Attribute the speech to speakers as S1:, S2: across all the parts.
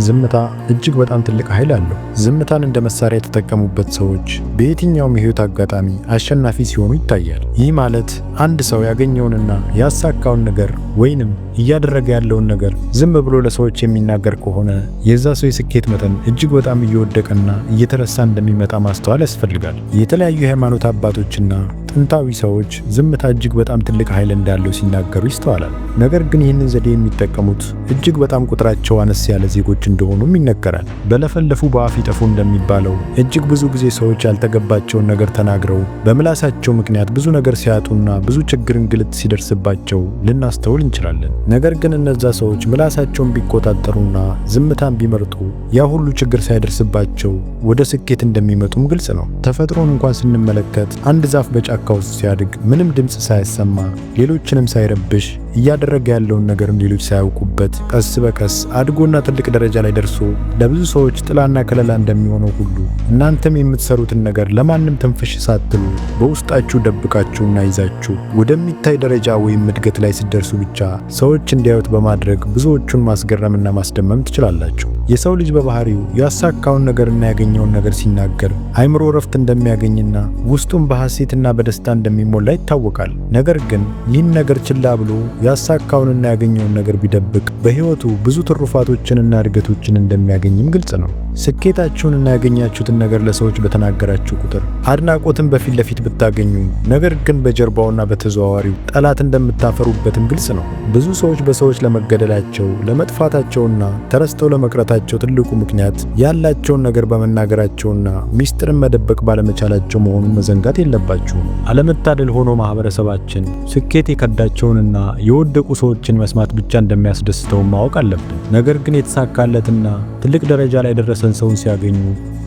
S1: ዝምታ እጅግ በጣም ትልቅ ኃይል አለው። ዝምታን እንደ መሳሪያ የተጠቀሙበት ሰዎች በየትኛውም የህይወት አጋጣሚ አሸናፊ ሲሆኑ ይታያል። ይህ ማለት አንድ ሰው ያገኘውንና ያሳካውን ነገር ወይንም እያደረገ ያለውን ነገር ዝም ብሎ ለሰዎች የሚናገር ከሆነ የዛ ሰው የስኬት መጠን እጅግ በጣም እየወደቀና እየተረሳ እንደሚመጣ ማስተዋል ያስፈልጋል። የተለያዩ የሃይማኖት አባቶችና ጥንታዊ ሰዎች ዝምታ እጅግ በጣም ትልቅ ኃይል እንዳለው ሲናገሩ ይስተዋላል። ነገር ግን ይህንን ዘዴ የሚጠቀሙት እጅግ በጣም ቁጥራቸው አነስ ያለ ዜጎች እንደሆኑም ይነገራል። በለፈለፉ በአፍ ይጠፉ እንደሚባለው እጅግ ብዙ ጊዜ ሰዎች ያልተገባቸውን ነገር ተናግረው በምላሳቸው ምክንያት ብዙ ነገር ሲያጡና ብዙ ችግር እንግልት ሲደርስባቸው ልናስተውል እንችላለን። ነገር ግን እነዛ ሰዎች ምላሳቸውን ቢቆጣጠሩና ዝምታን ቢመርጡ ያ ሁሉ ችግር ሳይደርስባቸው ወደ ስኬት እንደሚመጡም ግልጽ ነው። ተፈጥሮን እንኳን ስንመለከት አንድ ዛፍ በጫካ ውስጥ ሲያድግ ምንም ድምፅ ሳያሰማ ሌሎችንም ሳይረብሽ እያደረገ ያለውን ነገር ሌሎች ሳያውቁበት ቀስ በቀስ አድጎና ትልቅ ደረጃ ላይ ደርሶ ለብዙ ሰዎች ጥላና ከለላ እንደሚሆነው ሁሉ እናንተም የምትሰሩትን ነገር ለማንም ትንፍሽ ሳትሉ በውስጣችሁ ደብቃችሁና ይዛችሁ ወደሚታይ ደረጃ ወይም እድገት ላይ ሲደርሱ ብቻ ሰዎች እንዲያዩት በማድረግ ብዙዎቹን ማስገረምና ማስደመም ትችላላችሁ። የሰው ልጅ በባህሪው ያሳካውን ነገርና ያገኘውን ነገር ሲናገር አይምሮ ረፍት እንደሚያገኝና ውስጡም በሐሴትና በደስታ እንደሚሞላ ይታወቃል። ነገር ግን ይህን ነገር ችላ ብሎ ያሳካውንና ያገኘውን ነገር ቢደብቅ በህይወቱ ብዙ ትሩፋቶችንና እድገቶችን እንደሚያገኝም ግልጽ ነው። ስኬታችሁንና ያገኛችሁትን ነገር ለሰዎች በተናገራችሁ ቁጥር አድናቆትን በፊት ለፊት ብታገኙ፣ ነገር ግን በጀርባውና በተዘዋዋሪው ጠላት እንደምታፈሩበትም ግልጽ ነው። ብዙ ሰዎች በሰዎች ለመገደላቸው፣ ለመጥፋታቸውና ተረስተው ለመቅረታቸው ትልቁ ምክንያት ያላቸውን ነገር በመናገራቸውና ሚስጥርን መደበቅ ባለመቻላቸው መሆኑን መዘንጋት የለባችሁም። አለመታደል ሆኖ ማህበረሰባችን ስኬት የከዳቸውንና የወደቁ ሰዎችን መስማት ብቻ እንደሚያስደስተው ማወቅ አለብን። ነገር ግን የተሳካለትና ትልቅ ደረጃ ላይ ደረሰን ሰውን ሲያገኙ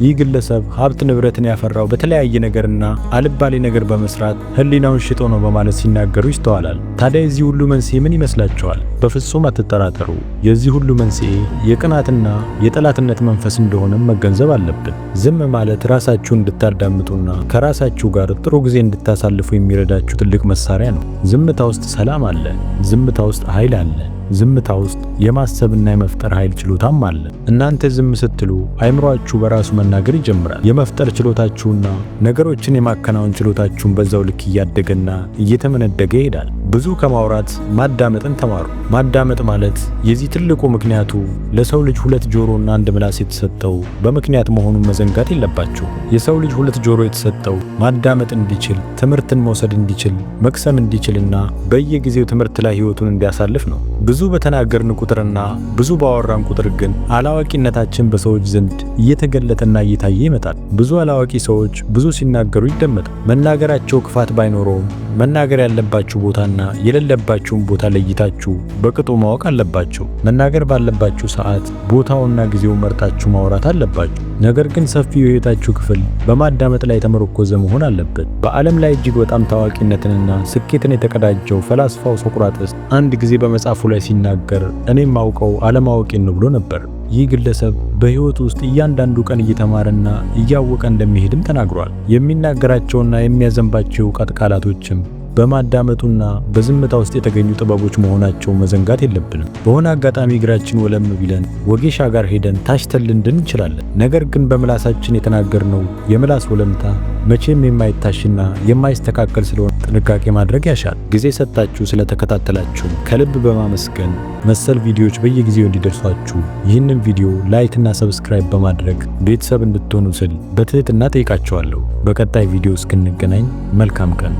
S1: ይህ ግለሰብ ሀብት ንብረትን ያፈራው በተለያየ ነገርና አልባሌ ነገር በመስራት ህሊናውን ሽጦ ነው በማለት ሲናገሩ ይስተዋላል። ታዲያ የዚህ ሁሉ መንስኤ ምን ይመስላችኋል? በፍጹም አትጠራጠሩ። የዚህ ሁሉ መንስኤ የቅናትና የጠላትነት መንፈስ እንደሆነም መገንዘብ አለብን። ዝም ማለት ራሳችሁን እንድታዳምጡና ከራሳችሁ ጋር ጥሩ ጊዜ እንድታሳልፉ የሚረዳችሁ ትልቅ መሳሪያ ነው። ዝምታ ውስጥ ሰላም አለ። ዝምታ ውስጥ ኃይል አለ። ዝምታ ውስጥ የማሰብና የመፍጠር ኃይል ችሎታም አለ። እናንተ ዝም ስትሉ አይምሮአችሁ በራሱ መናገር ይጀምራል። የመፍጠር ችሎታችሁና ነገሮችን የማከናወን ችሎታችሁን በዛው ልክ እያደገና እየተመነደገ ይሄዳል። ብዙ ከማውራት ማዳመጥን ተማሩ። ማዳመጥ ማለት የዚህ ትልቁ ምክንያቱ ለሰው ልጅ ሁለት ጆሮና አንድ ምላስ የተሰጠው በምክንያት መሆኑን መዘንጋት የለባችሁ። የሰው ልጅ ሁለት ጆሮ የተሰጠው ማዳመጥ እንዲችል፣ ትምህርትን መውሰድ እንዲችል፣ መቅሰም እንዲችልና በየጊዜው ትምህርት ላይ ህይወቱን እንዲያሳልፍ ነው። ብዙ በተናገርን ቁጥርና ብዙ ባወራን ቁጥር ግን አላዋቂነታችን በሰዎች ዘንድ እየተገለጠና እየታየ ይመጣል። ብዙ አላዋቂ ሰዎች ብዙ ሲናገሩ ይደመጣል። መናገራቸው ክፋት ባይኖረውም መናገር ያለባችሁ ቦታና የሌለባችሁን ቦታ ለይታችሁ በቅጡ ማወቅ አለባችሁ። መናገር ባለባችሁ ሰዓት ቦታውና ጊዜው መርጣችሁ ማውራት አለባችሁ። ነገር ግን ሰፊው የህይወታችሁ ክፍል በማዳመጥ ላይ የተመረኮዘ መሆን አለበት። በዓለም ላይ እጅግ በጣም ታዋቂነትንና ስኬትን የተቀዳጀው ፈላስፋው ሶቅራጥስ አንድ ጊዜ በመጽሐፉ ላይ ሲናገር እኔም ማውቀው አለማወቄን ነው ብሎ ነበር። ይህ ግለሰብ በህይወቱ ውስጥ እያንዳንዱ ቀን እየተማረና እያወቀ እንደሚሄድም ተናግሯል። የሚናገራቸውና የሚያዘንባቸው የእውቀት ቃላቶችም በማዳመጡና በዝምታ ውስጥ የተገኙ ጥበቦች መሆናቸው መዘንጋት የለብንም። በሆነ አጋጣሚ እግራችን ወለም ቢለን ወጌሻ ጋር ሄደን ታሽተን ልንድን እንችላለን። ነገር ግን በምላሳችን የተናገርነው የምላስ ወለምታ መቼም የማይታሽና የማይስተካከል ስለሆነ ጥንቃቄ ማድረግ ያሻል። ጊዜ ሰጣችሁ ስለተከታተላችሁ ከልብ በማመስገን መሰል ቪዲዮዎች በየጊዜው እንዲደርሷችሁ ይህንን ቪዲዮ ላይክ እና ሰብስክራይብ በማድረግ ቤተሰብ እንድትሆኑ ስል በትህትና ጠይቃችኋለሁ። በቀጣይ ቪዲዮ እስክንገናኝ መልካም ቀን።